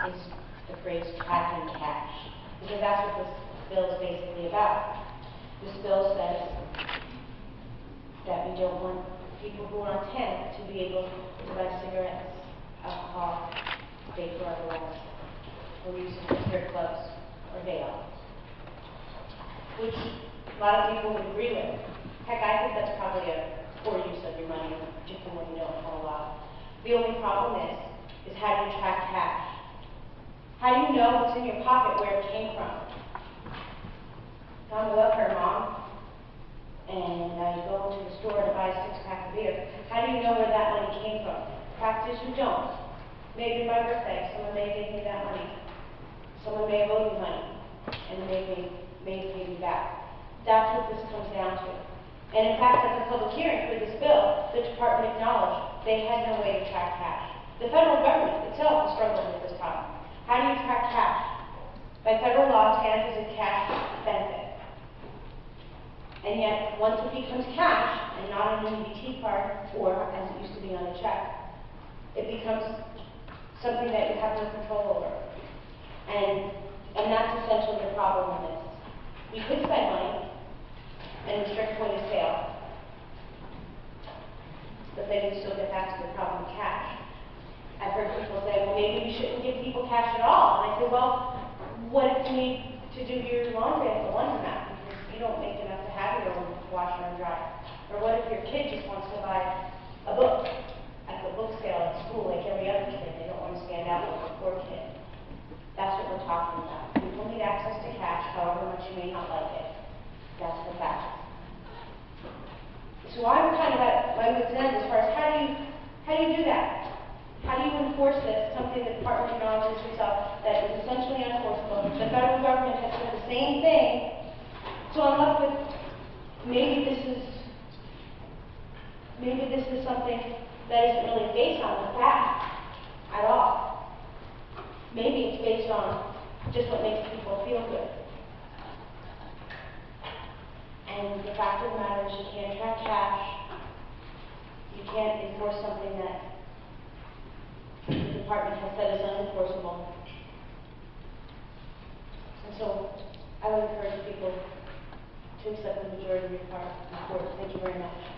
is the phrase tracking cash, because that's what this bill is basically about. This bill says that we don't want people who are on temp to be able to buy cigarettes, alcohol, pay for our rent, or use it for strip clubs or day off, which a lot of people would agree with. Heck, I think that's probably a poor use of your money, particularly when you don't have a lot. The only problem is how do you track cash? How do you know what's in your pocket, where it came from? I'm a welfare mom, and I go to the store to buy a 6-pack of beer. How do you know where that money came from? The fact is you don't. Maybe my birthday, someone may give me that money. Someone may have owed me money, and may pay me back. That's what this comes down to. And in fact, at the public hearing for this bill, the department acknowledged they had no way to track cash. The federal government itself is struggling with this problem. How do you track cash? By federal law, TANF is a cash benefit. And yet, once it becomes cash, and not an EBT card, or as it used to be on a check, it becomes something that you have no control over. And that's essentially the problem with this. We could spend money and restrict point of sale, but then you still get back to the problem of cash. I've heard people say, well, maybe we shouldn't give people cash at all. And I say, well, what if you need to do your laundry at the laundromat because you don't make enough to have your own washer and dryer? Or what if your kid just wants to buy a book at the book sale at school like every other kid? They don't want to stand out like a poor kid. That's what we're talking about. People need access to cash, however much you may not like it. That's the fact. So I'm kind of at my wit's end as far as how do you do that? How do you enforce this? Something the department acknowledges itself that is essentially unenforceable. The federal government has said the same thing. So I'm left with maybe this is something that isn't really based on the fact at all. Maybe it's based on just what makes people feel good. And the fact of the matter is you can't track cash. You can't enforce something that the department has said is unenforceable. And so I would encourage people to accept the majority report. Thank you very much.